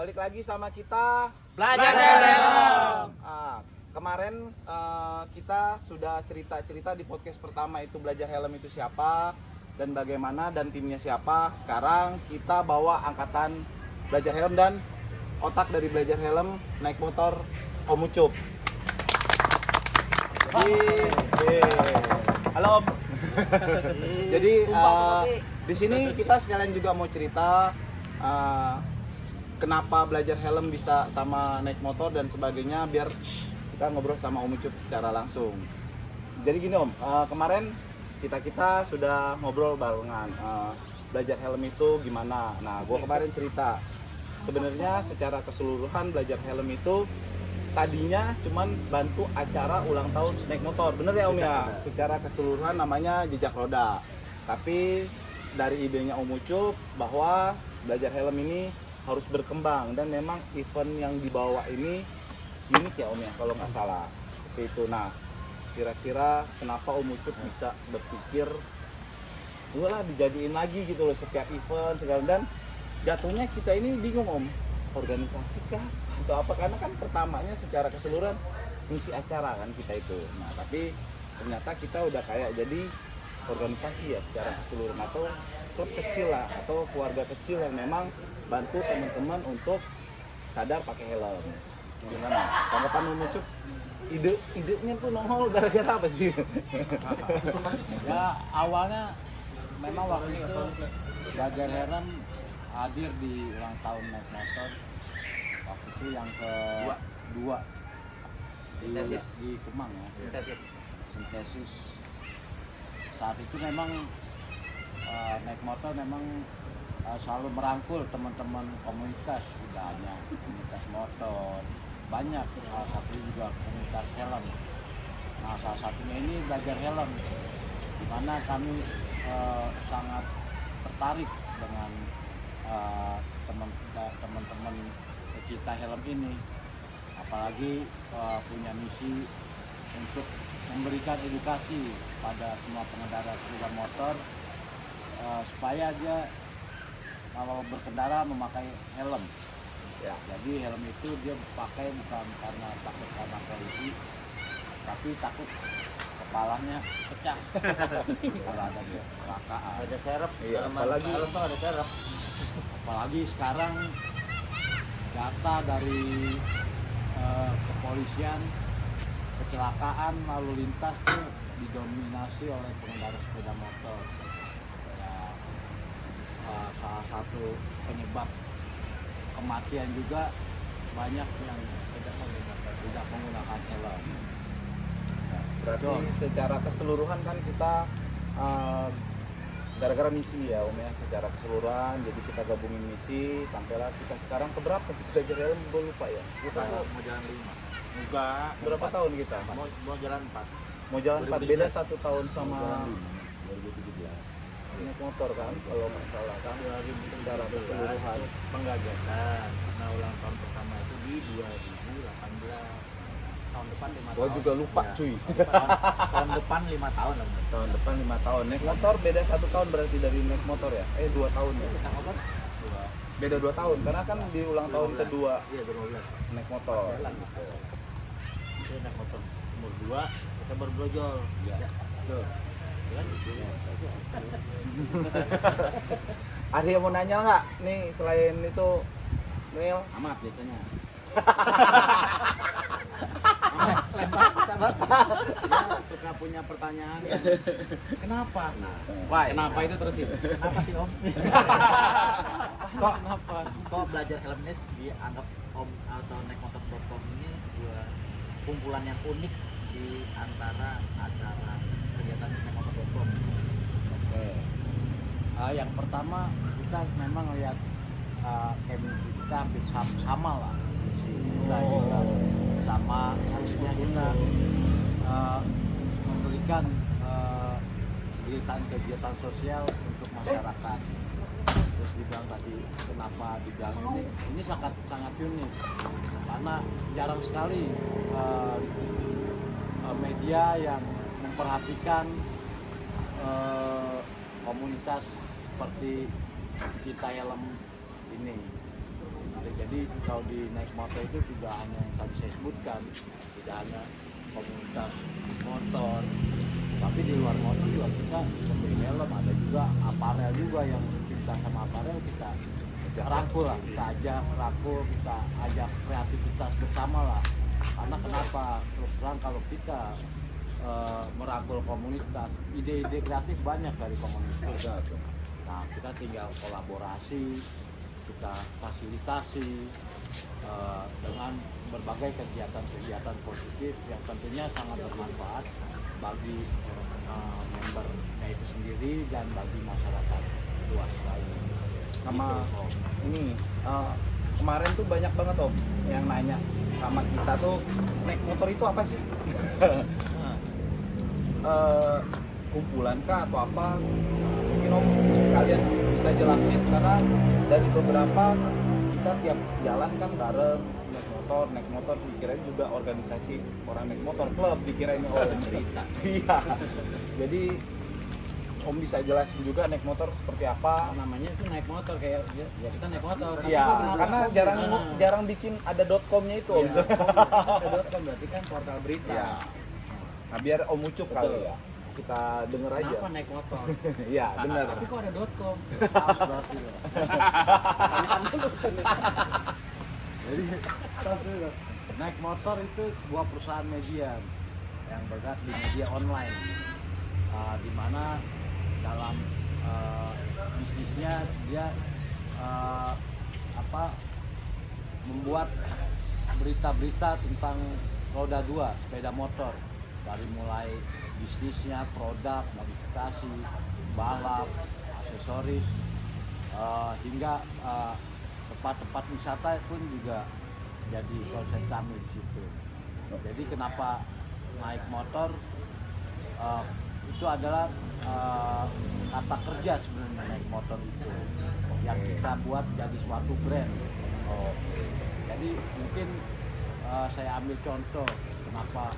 balik lagi sama kita Belajar Helm. Kemarin kita sudah cerita-cerita di podcast pertama itu Belajar Helm itu siapa dan bagaimana dan timnya siapa. Sekarang kita bawa angkatan Belajar Helm dan otak dari Belajar Helm naik motor Om Ucup. Jadi, halo Om. Jadi di sini kita sekalian juga mau cerita kenapa Belajar Helm bisa sama naik motor dan sebagainya, biar kita ngobrol sama Om Ucup secara langsung. Jadi gini Om, kemarin kita sudah ngobrol barengan Belajar Helm itu gimana. Nah, gue kemarin cerita sebenarnya secara keseluruhan Belajar Helm itu tadinya cuman bantu acara ulang tahun naik motor, bener ya Om ya? Secara keseluruhan namanya Jejak Roda. Tapi dari idenya Om Ucup bahwa Belajar Helm ini harus berkembang dan memang event yang dibawa ini unik ya Om ya, kalau nggak salah seperti itu. Nah, kira-kira kenapa Om Ucup bisa berpikir lah dijadiin lagi gitu loh setiap event segala, dan jatuhnya kita ini bingung Om, organisasi kah atau apa, karena kan pertamanya secara keseluruhan misi acara kan kita itu. Nah, tapi ternyata kita udah kayak jadi organisasi ya secara keseluruhan, atau klub kecil lah, atau keluarga kecil yang memang bantu teman-teman untuk sadar pakai helm. Gimana tanggapan Om Ucup? Idenya tuh nongol gara-gara apa sih? Ya awalnya memang waktu itu Belajar Helm hadir di ulang tahun naik motor waktu itu yang kedua di Kemang ya. Sintesis. Saat itu memang naik motor memang selalu merangkul teman-teman komunitas, tidak hanya komunitas motor, banyak, salah satu juga komunitas helm. Nah, salah satunya ini Belajar Helm, di mana kami sangat tertarik dengan teman-teman pecinta helm ini, apalagi punya misi untuk memberikan edukasi pada semua pengendara sepeda motor supaya dia kalau berkendara memakai helm. Ya, jadi helm itu dia pakai bukan karena takut karena polisi, tapi takut kepalanya pecah kalau ada kecelakaan. Ada serep. Iya, apalagi helm tuh ada serep. Apalagi sekarang data dari kepolisian kecelakaan lalu lintas tuh didominasi oleh pengendara sepeda motor. Salah satu penyebab kematian juga banyak yang tidak menggunakan helm. berarti secara keseluruhan kan kita gara-gara misi ya Om ya, secara keseluruhan jadi kita gabungin misi sampailah kita sekarang ke berapa sih Belajar Helm, gue lupa ya. Kita Mau jalan 5. Enggak. berapa tahun kita? Mau jalan 4. Mau jalan 4, beda 1 tahun sama 2017. naik motor kan, kalau nggak salah kan, secara keseluruhan. Penggagasan. Nah, ulang tahun pertama itu di 2018. Tahun depan 5 tahun. Gua juga lupa Ya. cuy. Tahun depan 5 tahun lah. Tahun depan 5 tahun. Naik motor beda 1 tahun berarti dari naik motor ya? 2 tahun ya? Beda 2 tahun, karena kan di ulang tahun kedua Iya, 2012. naik motor. Jalan gitu. Itu naik motor umur 2, kita baru brojol. Ya. Tuh. Jalan gitu. Ada yang mau nanya nggak? Nih selain itu, Neil. Amat biasanya. Dia suka punya pertanyaan. Kenapa? Nah, Kenapa itu terus itu? kenapa sih Om? Kenapa? Kok Belajar Helm ini dianggap Om atau naik motor.com ini sebuah kumpulan yang unik di antara acara kegiatan naik motor.com? Oke. Yang pertama kita memang lihat chemistry kita hampir sama lah. Kita juga sama, harusnya kita memberikan kegiatan sosial untuk masyarakat. Terus dibilang tadi kenapa dibilang ini sangat unik karena jarang sekali media yang memperhatikan komunitas seperti kita helm ini. Jadi Jadi kalau di naik motor itu tidak hanya yang tadi saya sebutkan, tidak hanya komunitas motor, tapi di luar motor juga kita seperti helm, ada juga aparel juga yang kita sama aparel kita rangkul lah, kita ajak kreativitas bersama lah. Karena kenapa? Terus terang kalau kita merangkul komunitas, ide-ide kreatif banyak dari komunitas. Nah, kita tinggal kolaborasi, kita fasilitasi dengan berbagai kegiatan-kegiatan positif yang tentunya sangat bermanfaat bagi membernya itu sendiri dan bagi masyarakat luas lainnya. Sama Gitu, Om. ini kemarin tuh banyak banget Om yang nanya sama kita tuh, naik motor itu apa sih? Kumpulan kah atau apa? Mungkin Om sekalian bisa jelasin, karena dari beberapa kita tiap jalan kan bareng naik motor dikirain juga organisasi orang naik motor, klub dikirain Om. Cerita. Iya. Jadi Om bisa jelasin juga naik motor seperti apa? Namanya itu naik motor, kayak ya kita naik motor. Iya, karena jarang Nah, jarang bikin ada .com-nya itu Om. iya, ada.com berarti kan portal berita. Iya. Nah, biar Om Ucup kali Betul. ya. Kita denger aja. Kenapa naik motor? Iya, benar. Tapi kok ada .com? Maaf berarti ya. Jadi naik motor itu sebuah perusahaan media yang bergerak di media online, di mana dalam bisnisnya dia membuat berita-berita tentang roda 2 sepeda motor, dari mulai bisnisnya, produk, modifikasi, balap, aksesoris, hingga tempat-tempat wisata pun juga jadi konsen kami di situ. Jadi kenapa naik motor itu adalah kata kerja sebenarnya, naik motor itu yang kita buat jadi suatu brand. Jadi mungkin saya ambil contoh kenapa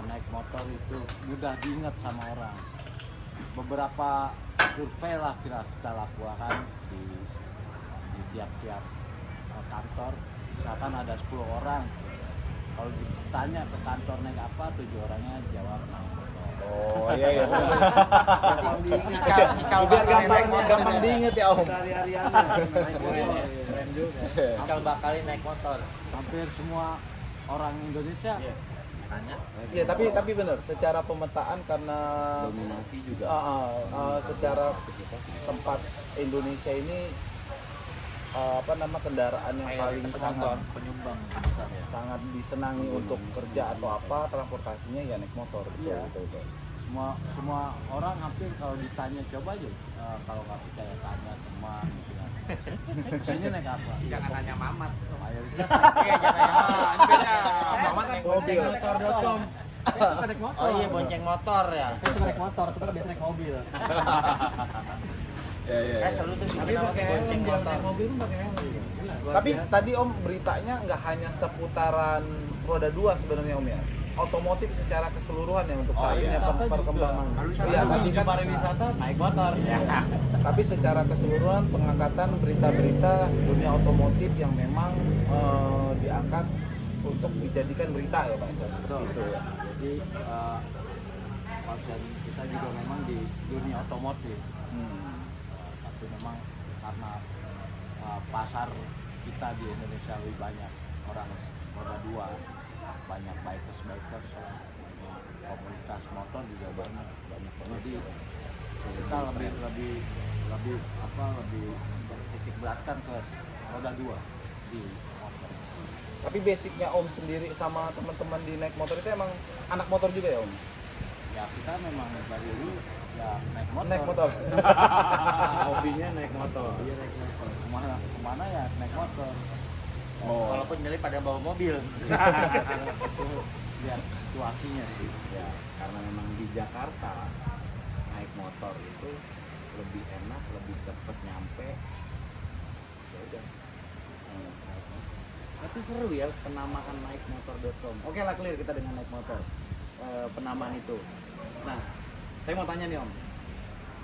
naik motor itu mudah diingat sama orang. Beberapa survei lah kita lakukan di tiap-tiap kantor. Misalkan ada 10 orang, kalau ditanya ke kantor naik apa, 7 orangnya jawab naik motor. Oh iya iya. Cikal Biar bakal naik motor. gampang diinget ya Om. Sehari-hariannya naik motor. Keren juga. Cikal bakalin naik motor. Hampir semua orang Indonesia Tanya. Iya, tapi benar secara pemetaan karena Dominasi juga. secara tempat Indonesia ini kendaraan yang paling sangat penyumbang besar ya. sangat disenangi untuk kerja atau apa, transportasinya ya naik motor. Betul, Iya. betul. semua orang hampir kalau ditanya, coba aja kalau nggak percaya tanya teman gitu kan. Kesini naik apa? Jangan tanya Mamat. Mayoritas Iya, jangan. Beda. Mamat naik mobil. Boncengmotor.com. Saya suka naik motor. Oh iya, bonceng motor ya. Saya suka naik motor, tapi biasa naik mobil. Ya, ya, Saya ya. selalu tuh Tapi bikin nama pakai bonceng helm, jangan motor. naik mobil pun pakai helm. Tapi tadi Om beritanya nggak hanya seputaran roda 2 sebenarnya Om ya. Otomotif secara keseluruhan ya untuk saat ini perkembangan. Iya, tadi kan pariwisata naik motor. Ya. tapi secara keseluruhan pengangkatan berita-berita dunia otomotif yang memang diangkat untuk dijadikan berita ya Pak, seperti itu ya. Jadi konsen kita juga memang di dunia otomotif. Tapi memang karena pasar kita di Indonesia lebih banyak orang roda 2, banyak bikers, banyak komunitas motor juga banyak. Jadi kita lebih bertitik beratkan ke roda 2 di motor. Tapi basicnya Om sendiri sama teman-teman di naik motor itu emang anak motor juga ya Om? Ya kita memang dari dulu ya naik motor. Naik motor. Hobinya naik motor. Iya, naik motor. Kemana ya naik motor. Oh. Walaupun milih pada bawa mobil. Itu lihat situasinya sih. Ya, karena memang di Jakarta naik motor itu lebih enak, lebih cepet nyampe. Ya udah. Tapi seru ya penamaan naikmotor.com. Oke lah, clear kita dengan naik motor. Penamaan itu. Nah, saya mau tanya nih Om.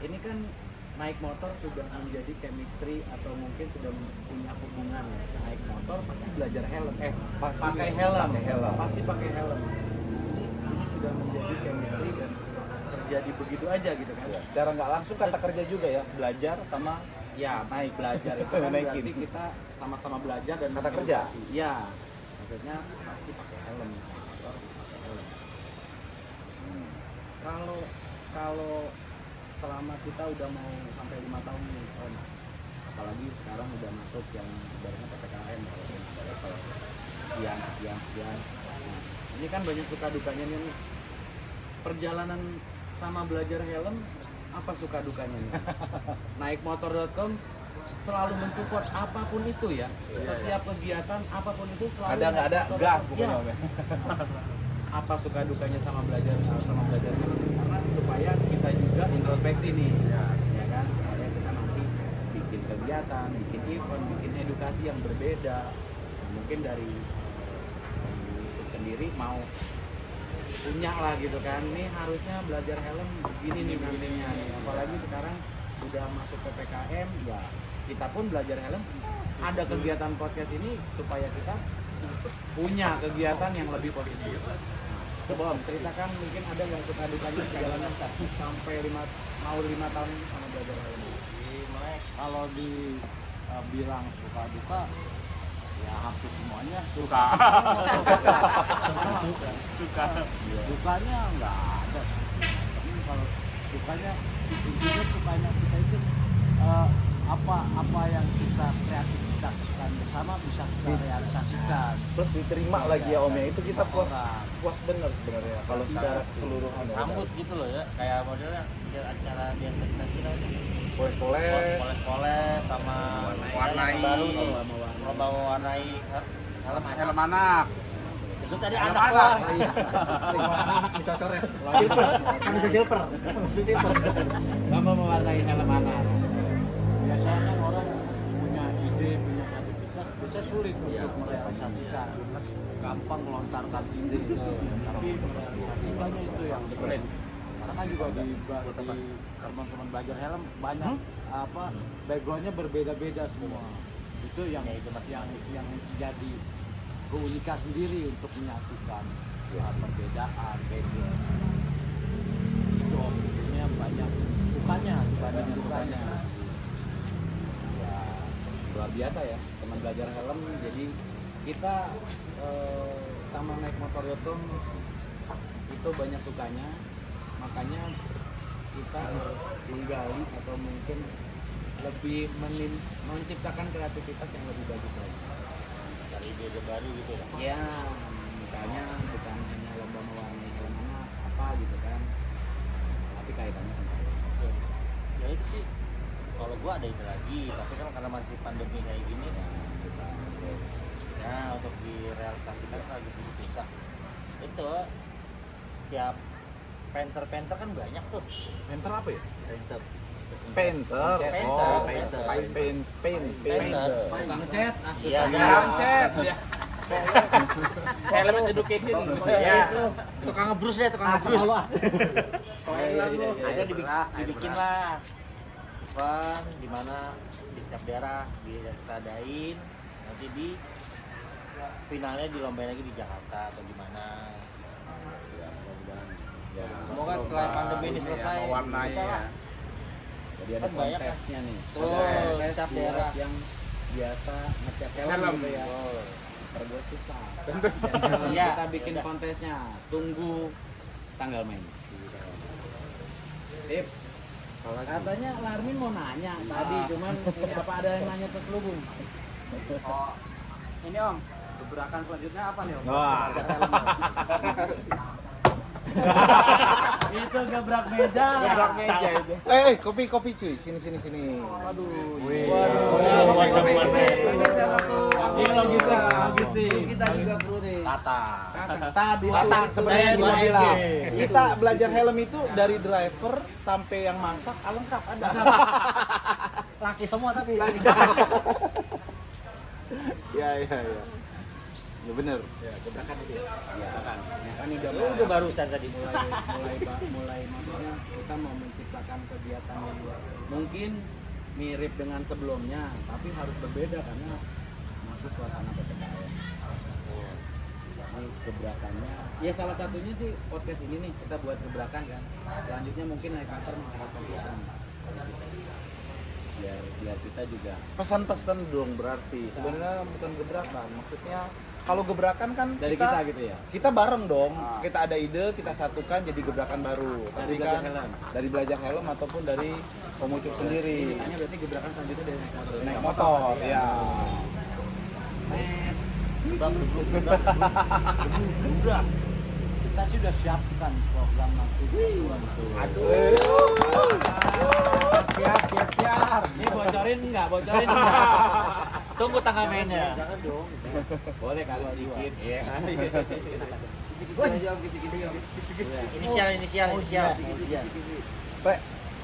Ini kan naik motor sudah menjadi chemistry atau mungkin sudah punya hubungan ya ke naik motor. motor pasti belajar helm. Pasti Pakai helm. pakai helm. Pasti pakai helm. Ini sudah menjadi chemistry dan terjadi begitu aja gitu kan. Ya, secara nggak langsung kata kerja juga ya, belajar sama Ya, naik. belajar itu kan Naikin. berarti kita sama-sama belajar dan Kata kerja? mengedukasi. Ya, maksudnya pasti pakai helm. Motor pakai helm. Kalau kalau selama kita udah mau sampai 5 tahun nih, Om, apalagi sekarang udah masuk yang ibaratnya PPKM walaupun ada level sekian. Nah, ini kan banyak suka dukanya nih. Perjalanan sama belajar helm, apa suka dukanya nih? Naikmotor.com selalu mensupport apapun itu ya. Setiap kegiatan apapun itu selalu Ada nggak ada Naikmotor.com. gas pokoknya Ya, Om ya. apa suka dukanya sama belajar helm? Karena supaya kita juga introspeksi nih, ya kan, supaya kita nanti bikin kegiatan, bikin event, bikin edukasi yang berbeda. Nah, mungkin dari Yusuf sendiri mau punya lah gitu kan, nih harusnya belajar helm begini nih begininya nih. Apalagi sekarang udah masuk PPKM, ya kita pun belajar helm. Ada kegiatan podcast ini supaya kita punya kegiatan yang lebih positif. Coba Om, ceritakan mungkin ada nggak suka dukanya perjalanan sampai 5 tahun sama belajar helm. Kalau bilang suka duka, ya hampir semuanya suka. Dukanya nggak ada sih. Tapi kalau dukanya intinya supaya kita itu apa yang kita kreativitaskan bersama bisa kita realisasikan. Terus diterima lagi ya Om ya, itu kita puas Orang. puas bener sebenarnya kalau secara keseluruhan. Sambut gitu loh ya, kayak modelnya kayak acara biasa kita Poles-poles. poles-poles sama Warnai. yang baru tuh, lomba mewarnai helm anak. Itu tadi anak gua. Kita coret. Kan bisa silver. Lama mewarnai helm anak. Biasanya kan orang punya ide, punya kreativitas, bisa sulit untuk merealisasikan. Gampang melontarkan ide, tapi merealisasikannya itu yang sulit. Karena kan juga di teman-teman belajar helm banyak backgroundnya berbeda-beda semua. Itu yang jadi keunikan sendiri untuk menyatukan perbedaan background. Itu opsinya banyak sukanya dibanding dukanya. Ya, luar biasa ya teman belajar helm. Jadi kita sama naikmotor.com itu banyak sukanya, makanya kita menggali atau mungkin lebih menciptakan kreativitas yang lebih bagus lagi. Cari ide baru gitu ya. Ya, misalnya bukan hanya lomba mewarnai helm anak apa gitu kan, tapi kaitannya sama itu. Ya itu sih. Kalau gua ada ide lagi, tapi kan karena masih pandemi kayak gini ya untuk direalisasikan lagi sedikit susah. Itu setiap painter kan banyak tuh. Painter apa ya? Painter. Painter. Painter. Oh, Painter. painter. Tukang ngecat, Iya, Tukang cat. Ya. Helm education. Iya. Tukang ngebrus deh, tukang ngebrus. Ada dibikin lah event di mana di setiap daerah diadain, nanti di finalnya dilombain lagi di Jakarta atau di mana. Semoga setelah pandemi ini selesai bisa lah. Jadi ada Kan banyak kontesnya nih. Tuh, Kontes setiap buat daerah. yang biasa ngecat helm Helm. gitu ya. Terbuat susah. Iya. Kita bikin Iya. kontesnya. Tunggu tanggal main. Sip. Katanya Larmin mau nanya tadi, cuman ini apa ada yang nanya terselubung? Oh, ini Om, gebrakan selanjutnya apa nih Om? Wah. Itu gebrak meja. Gebrak meja itu. Kopi cuy. Sini. Waduh. Kopi. Ini salah satu Ini logika bagus nih. Kita juga perlu nih. Tadi sebenarnya dua gua bilang. ide. Kita belajar helm itu dari driver sampai yang masak lengkap ada. Laki semua tapi. Ya. Ya bener. Ya, gebrakan itu ya. Ya kan Udah udah barusan tadi. mulai maksudnya kita mau menciptakan kegiatan yang mungkin mirip dengan sebelumnya, tapi harus berbeda karena masih suasana gebrakannya ya salah satunya sih podcast ini nih kita buat gebrakan kan, selanjutnya mungkin naik motor mengharapkan kita biar kita juga Pesan-pesan dong berarti. Sebenarnya bukan gebrakan. Maksudnya kalau gebrakan kan dari kita gitu ya. kita bareng dong. Kita ada ide, kita satukan jadi gebrakan baru. Dari Tapi belajar kan helm. dari belajar helm ataupun dari Omucuk sendiri. Tanya berarti gebrakan selanjutnya dari naik motor. Naik motor, ya. Kita sudah siapkan program nanti. Siap. Ini bocorin enggak? Bocorin enggak? Tunggu tanggal mainnya. Jangan dong. Boleh kali sedikit. Iya. Kisi-kisi aja om, kisi-kisi om. Inisial. Pre,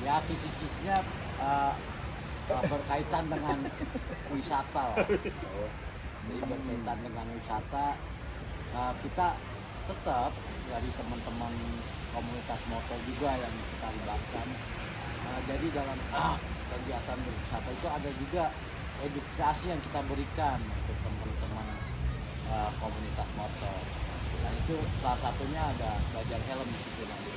Ya sisi-sisinya berkaitan dengan wisata lah. Jadi berkaitan dengan wisata, kita tetap dari teman-teman komunitas motor juga yang kita libatkan. Jadi dalam kegiatan berwisata itu ada juga edukasi yang kita berikan untuk teman-teman komunitas motor. Nah itu salah satunya ada belajar helm di situ nanti.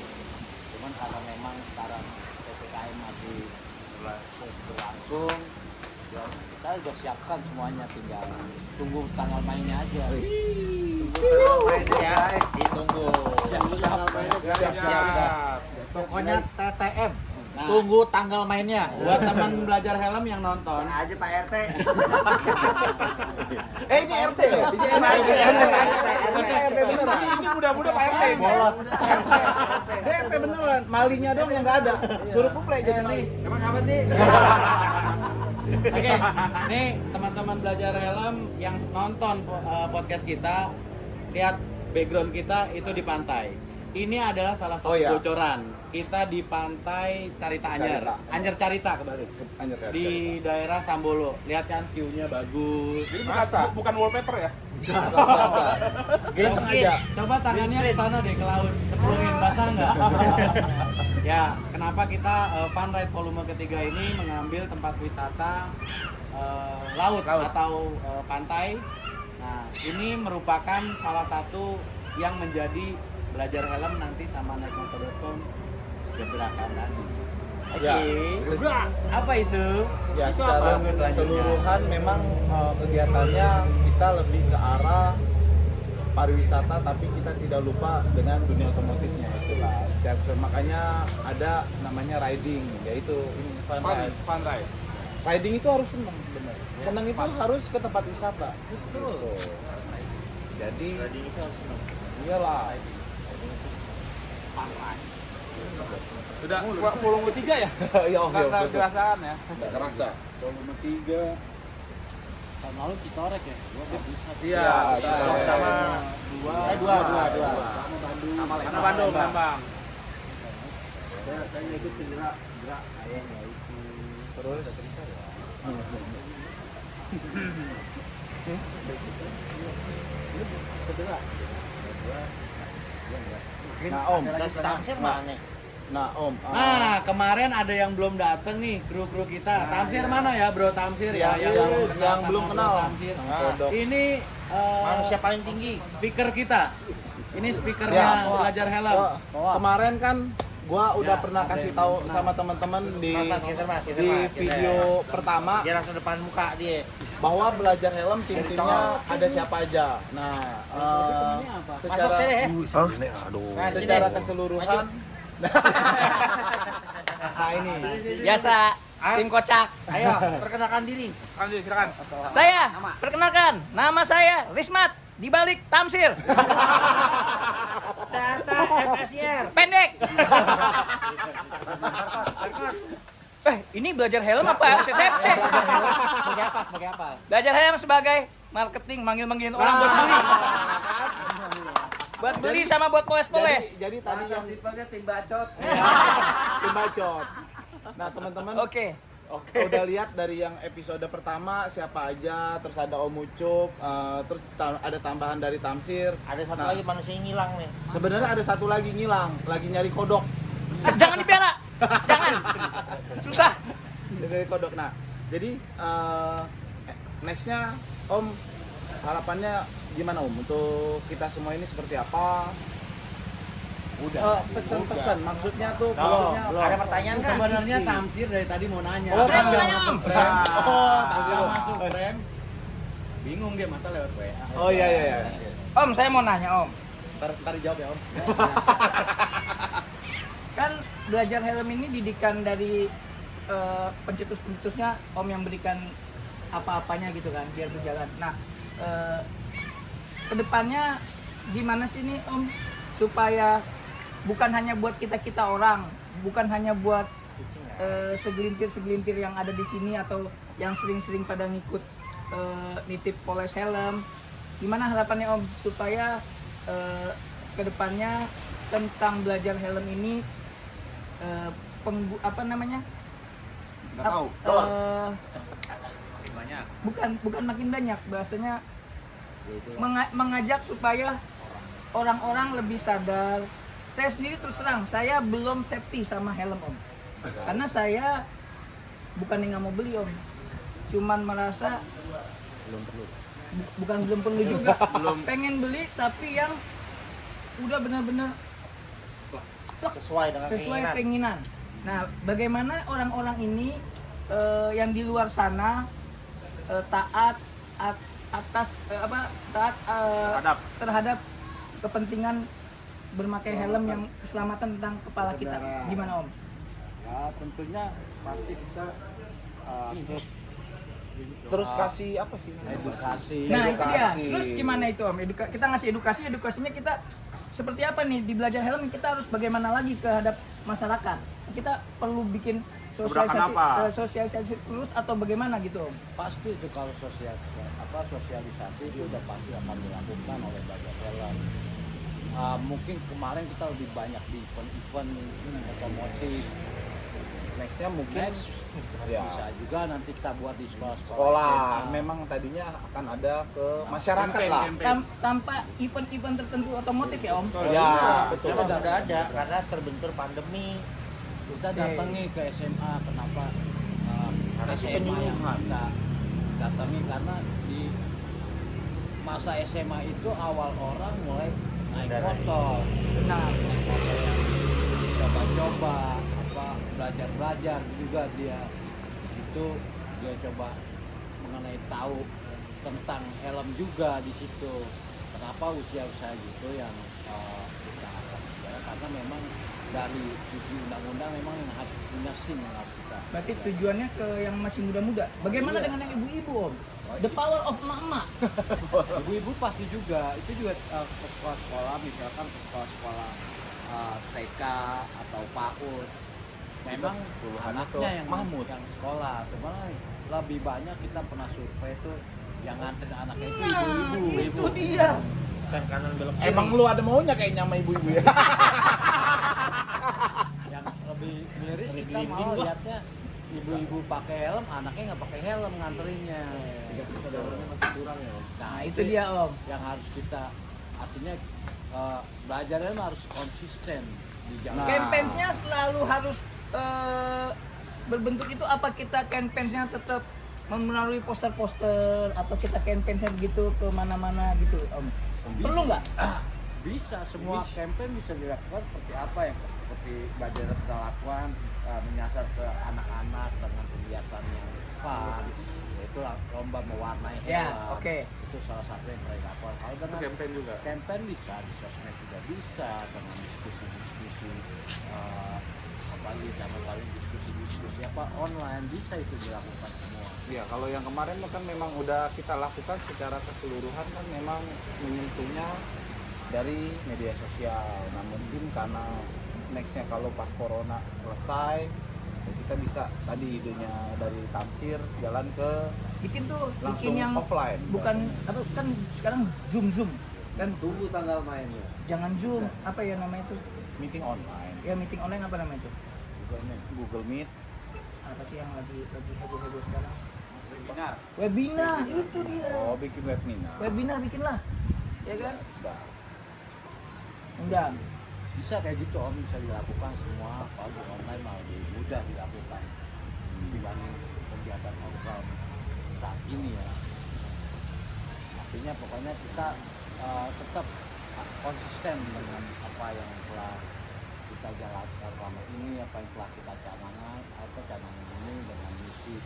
Cuman karena memang sekarang PPKM masih berlangsung, ya kita sudah siapkan semuanya, tinggal tunggu tanggal mainnya aja. Ya, ditunggu. Siap. Pokoknya TTM. Tunggu tanggal mainnya. Buat teman belajar helm yang nonton. aja Pak RT. ini RT loh. Ini RT beneran. Ini muda-muda Pak RT. Dia RT beneran. Malinya dong yang nggak ada. Suruh kuplay jadi mali. Emang apa sih? Oke, nih teman-teman belajar helm yang nonton podcast kita, lihat background kita itu di pantai. Ini adalah salah satu Oh, iya. bocoran. Kita di pantai Carita Anyer. Carita. Anyer Carita kebalik. Anjir, Di daerah Sambolo. Lihat kan view-nya bagus. Jadi bukan wallpaper ya? Kita sengaja. Coba tangannya ke sana deh ke laut. Cemplungin basah nggak? Ya, kenapa kita Fun Ride volume ketiga ini mengambil tempat wisata laut atau pantai. Nah, ini merupakan salah satu yang menjadi belajar helm nanti sama naikmotor.com gebrakan tadi. Ya, Apa itu? ya Itu secara apa? keseluruhan memang kegiatannya kita lebih ke arah pariwisata, tapi kita tidak lupa dengan dunia otomotifnya itulah. Secara keseluruhan, makanya ada namanya riding, yaitu ini fun ride. Fun ride. Riding itu harus senang, benar. Senang itu harus ke tempat wisata. Gitu. Jadi, iyalah. Sudah volume 3 ya? Ya, oke, Nggak oke. kerasaan ya? Nggak kerasa. Volume 3. Tahun lalu kita orek ya, gua nggak bisa. Iya, Sama dua. Mana Bandung, Lembang. Saya ikut cedera. Terus Nah, Om. Tamsir mana? Nah, Om. Nah, kemarin ada yang belum dateng nih, kru-kru kita. Tamsir mana ya, Bro Tamsir ya? yang belum sama kenal. Bro Tamsir. Kodok. Ini Manusia paling tinggi. speaker kita. Ini speakernya Ya, belajar helm. Kemarin kan gua udah pernah kasih tahu sama teman-teman di video pertama Dia langsung depan muka dia. bahwa belajar helm tim-timnya ada siapa aja. Nah, Masuk sini ya. Nah, secara sini. keseluruhan nah ini Biasa, tim kocak. Ayo, perkenalkan diri. Lanjut, silakan. Saya, perkenalkan, nama saya Rismat, dibalik Tamsir. Data FSR. Pendek. Ini belajar helm apa? CCFC. Sebagai apa? Belajar helm sebagai marketing, manggil-manggilin orang buat beli. Buat beli sama buat poles-poles. jadi tadi yang Simpelnya tim bacot. tim bacot. Nah, teman-teman Oke. udah lihat dari yang episode pertama siapa aja, terus ada Om Ucup, terus ada tambahan dari Tamsir. Ada satu Nah, lagi manusia yang hilang nih. sebenarnya ada satu lagi ngilang, lagi nyari kodok. Jangan dipelak. Jangan. Susah. Dari kodok. Nah, jadi nextnya Om harapannya gimana Om untuk kita semua ini seperti apa? Pesan-pesan maksudnya tuh maksudnya Ada pertanyaan nggak? Sebenarnya Tamsir dari tadi mau nanya. Oh, Saya mau Tamsir. nanya, Om. Oh, Tamsir. Setelah masuk frame, bingung dia masa lewat WA. Oh iya. Om, saya mau nanya Om. Ntar dijawab ya Om. Kan belajar helm ini didikan dari pencetus-pencetusnya Om yang berikan apa-apanya gitu kan biar berjalan. Nah, kedepannya gimana sih nih Om supaya bukan hanya buat kita orang, bukan hanya buat segelintir yang ada di sini atau yang sering-sering pada ngikut nitip poles helm. Gimana harapannya Om supaya kedepannya tentang belajar helm ini apa namanya? Nggak tahu. Bukan makin banyak, bahasanya mengajak supaya orang-orang lebih sadar. Saya sendiri terus terang, saya belum safety sama helm Om. Karena saya bukan yang nggak mau beli Om, cuman merasa bukan belum perlu juga. Pengen beli tapi yang udah benar-benar Sesuai dengan keinginan. Nah, bagaimana orang-orang ini yang di luar sana taat terhadap kepentingan bermakai helm yang keselamatan tentang kepala kita. Gimana Om? Ya tentunya pasti kita Terus kasih apa sih? edukasi. Nah itu dia. Edukasi. Terus gimana itu Om? Kita ngasih edukasinya kita seperti apa nih di belajar helm, kita harus bagaimana lagi terhadap masyarakat? Kita perlu bikin sosialisasi terus atau bagaimana gitu Om? Pasti itu kalau sosialisasi itu udah pasti akan dilakukan oleh belajar helm. Mungkin kemarin kita lebih banyak di event-event otomotif. Nextnya mungkin Next ya bisa juga nanti kita buat di sekolah. sekolah. Memang tadinya akan ada ke masyarakat lah. Tanpa event-event tertentu otomotif ya Om? Ya betul. Memang sudah ada karena terbentur pandemi. Kita datangi ke SMA, kenapa? Kasih SMA yang penyuluhan. kita datangi karena di masa SMA itu awal orang mulai naik motor. Nah, Naik motor yang coba-coba, belajar juga dia itu dia coba mengenai tahu tentang helm juga di situ. Kenapa usia-usia gitu yang kita akan bicara, karena memang dari sisi undang-undang memang yang harus punya SIM yang harus kita. berarti tujuannya ke yang masih muda-muda. Bagaimana dengan yang ibu-ibu Om? The power of emak-emak. Ibu-ibu pasti juga, itu juga ke sekolah-sekolah, misalkan ke sekolah-sekolah TK atau PAUD. Memang anaknya yang Mahmud yang sekolah, cuman lebih banyak kita pernah survei itu yang nganterin anaknya itu Nah, ibu-ibu. itu dia. Sen kanan belok kiri. Emang lu ada maunya kayaknya sama ibu-ibu ya? Yang lebih miris kita Ngegelinding malah gua. lihatnya ibu-ibu pakai helm, anaknya nggak pakai helm nganterinnya. masih kurang ya. Nah Itu dia Om. yang harus kita artinya belajar helm harus konsisten di jalan. Nah. Campaign-nya selalu harus berbentuk itu, apa kita campaign-nya tetap melalui poster-poster atau kita campaign-nya begitu ke mana-mana gitu Om? Perlu nggak? Bisa, semua campaign bisa dilakukan seperti apa yang seperti belajar kita lakukan, menyasar ke anak-anak dengan kegiatan yang fun, yaitu lomba mewarnai hewan. Ya, oke. Itu salah satu yang mereka lakukan. Kalau dengan campaign juga. campaign bisa di sosmed juga bisa, dengan diskusi-diskusi apalagi sama paling diskusi apa online bisa itu dilakukan semua. Ya kalau yang kemarin kan memang udah kita lakukan secara keseluruhan kan memang menyentuhnya dari media sosial. Nah mungkin karena nextnya kalau pas corona selesai ya kita bisa tadi idenya dari Tamsir jalan ke Bikin tuh, langsung bikin yang offline. bukan apa kan sekarang zoom kan, Tunggu tanggal mainnya. jangan zoom, apa ya namanya itu? Meeting online, Ya meeting online apa namanya itu? Google Meet. Apa sih yang lagi heboh sekarang? Webinar. Webinar, itu dia. Oh bikin webinar. Webinar bikinlah, ya kan? Bisa. Undang. Bisa kayak gitu om, bisa dilakukan semua, apalagi online malah lebih mudah dilakukan dibanding kegiatan offline saat ini ya. artinya pokoknya kita tetap konsisten dengan apa yang telah kita jalankan selama ini, apa yang telah kita canangkan ini dengan misi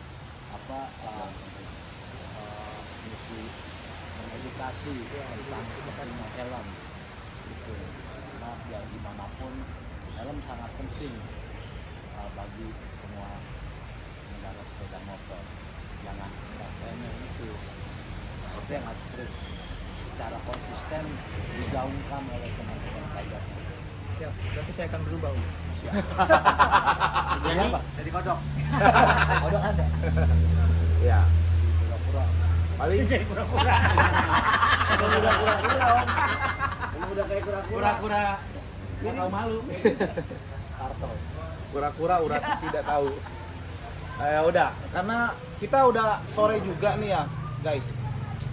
misi mengedukasi tentang pentingnya helm itu. Karena biar dimanapun helm sangat penting bagi semua pengendara sepeda motor. Jangan remeh itu yang harus terus secara konsisten digaungkan oleh teman-teman pajak. Siap, berarti saya akan berubah. Om. Jadi Jadi kodok. Kodok ada. Ya, Pura-pura. paling Udah kayak kura-kura. Kura-kura nggak tahu malu. Karto. kura-kura urat tidak tahu. Ya udah, karena kita udah sore juga nih ya, guys.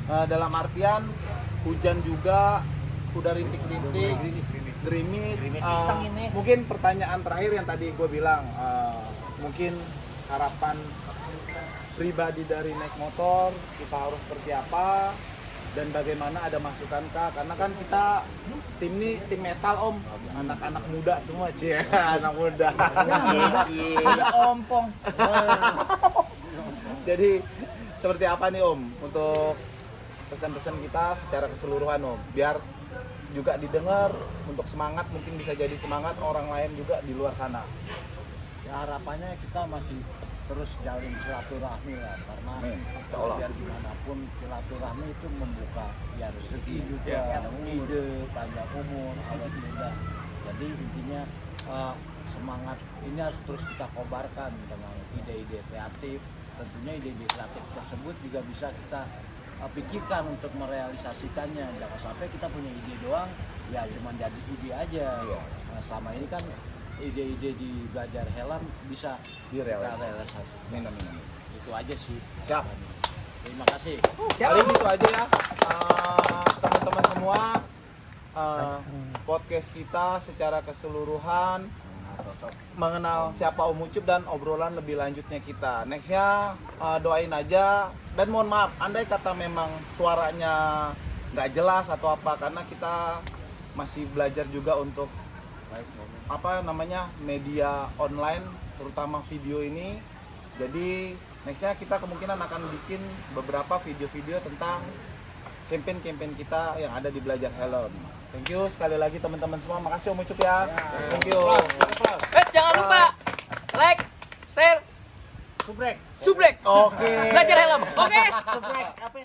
Dalam artian hujan juga, udah rintik-rintik, gerimis. iseng ini. Mungkin pertanyaan terakhir yang tadi gue bilang, mungkin harapan pribadi dari naik motor kita harus seperti apa dan bagaimana, ada masukan kah? Karena kan kita tim ini tim metal om, anak-anak muda semua cie, anak muda. Udah ompong. Jadi seperti apa nih om untuk pesan-pesan kita secara keseluruhan om, biar juga didengar untuk semangat, mungkin bisa jadi semangat orang lain juga di luar sana. Ya harapannya kita masih terus jalin silaturahmi lah, karena Insyaallah. biar gimana pun silaturahmi itu membuka ya rezeki juga, ide, panjang umur, awet muda. Jadi intinya semangat ini harus terus kita kobarkan dengan ide-ide kreatif. Tentunya ide-ide kreatif tersebut juga bisa kita pikirkan untuk merealisasikannya. Jangan sampai kita punya ide doang, ya cuma jadi ide aja. Nah, selama ini kan ide-ide di belajar helm bisa Direalisasi. Minum. itu aja sih. Siap. Terima kasih. Paling itu aja ya, teman-teman semua. Podcast kita secara keseluruhan mengenal siapa Om Ucup dan obrolan lebih lanjutnya kita. Nextnya doain aja dan mohon maaf, andai kata memang suaranya nggak jelas atau apa, karena kita masih belajar juga untuk apa namanya media online, terutama video ini. Jadi nextnya kita kemungkinan akan bikin beberapa video-video tentang campaign-campaign kita yang ada di Belajar Helm. Thank you sekali lagi teman-teman semua. Makasih Om Ucup ya. Thank you. Jangan lupa like, share, Subrek. subrek. Oke. Belajar helm. Oke. Subrek. Apa?